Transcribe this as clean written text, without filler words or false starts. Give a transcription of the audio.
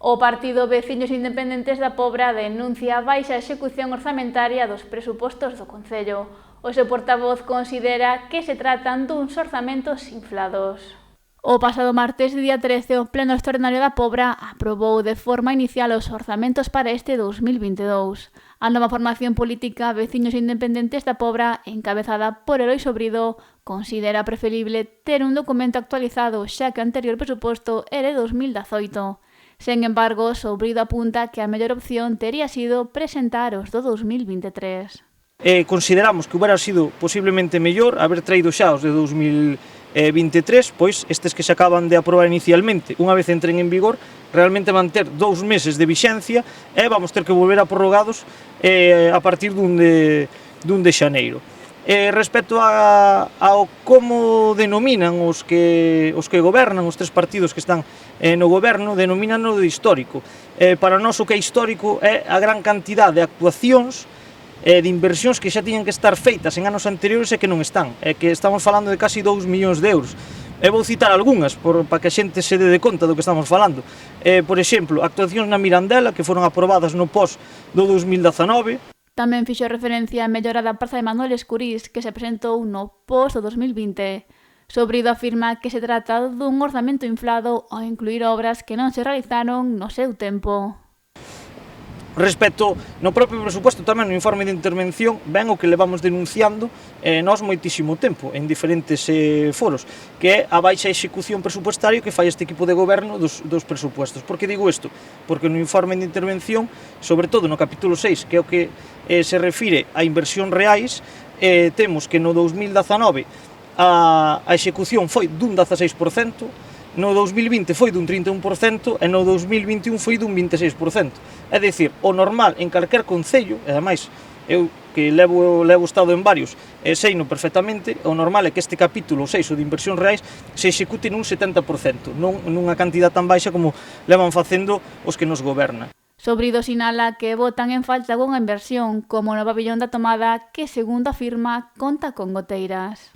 O Partido Veciños Independentes da Pobra denuncia a baixa execución orzamentaria dos presupostos do Concello. O seu portavoz considera que se tratan duns orzamentos inflados. O pasado martes, día 13, o Pleno Extraordinario da Pobra aprobou de forma inicial os orzamentos para este 2022. A nova formación política Veciños Independentes da Pobra, encabezada por Eloi Sobrido, considera preferible ter un documento actualizado xa que o anterior presuposto é de 2018. Sen embargo, Sobrido apunta que a mellor opción tería sido presentar os do 2023. Consideramos que hubiera sido posiblemente mellor haber traído xa os de 2023, pois estes que se acaban de aprobar inicialmente, unha vez entren en vigor, realmente van ter 2 meses de vixencia e vamos ter que volver a prorrogados a partir dun de xaneiro. Respecto ao como denominan os que gobernan, os tres partidos que están no goberno, denominan de histórico. Para nós o que é histórico é a gran cantidad de actuacións de inversións que xa tiñan que estar feitas en anos anteriores e que non están, que estamos falando de casi 2 millóns de euros. Vou citar algunhas para que a xente se dé de conta do que estamos falando. Por exemplo, actuacións na Mirandela que foron aprobadas no pos do 2019. Tamén fixo referencia á mellora da praza de Manuel Escurís que se presentou no pos do 2020. Sobrido afirma que se trata dun orzamento inflado ao incluir obras que non se realizaron no seu tempo. Respecto no propio presuposto, tamén no informe de intervención, ven o que levamos denunciando nós moitísimo tempo, en diferentes foros, que é a baixa execución presupuestaria que fai este equipo de goberno dos presupostos. Por que digo isto? Porque no informe de intervención, sobre todo no capítulo 6, que é o que se refire a inversións reais, temos que no 2019 a execución foi dun 16%, no 2020 foi dun 31% e no 2021 foi dun 26%. É dicir, o normal en calquer concello, e ademais eu que levo estado en varios e seino perfectamente, o normal é que este capítulo 6 o de inversións reais se execute nun 70%, non nunha cantidad tan baixa como levan facendo os que nos gobernan. Sobrido sinala que botan en falta algunha inversión, como no pabillón da Tomada, que, segundo afirma, conta con goteiras.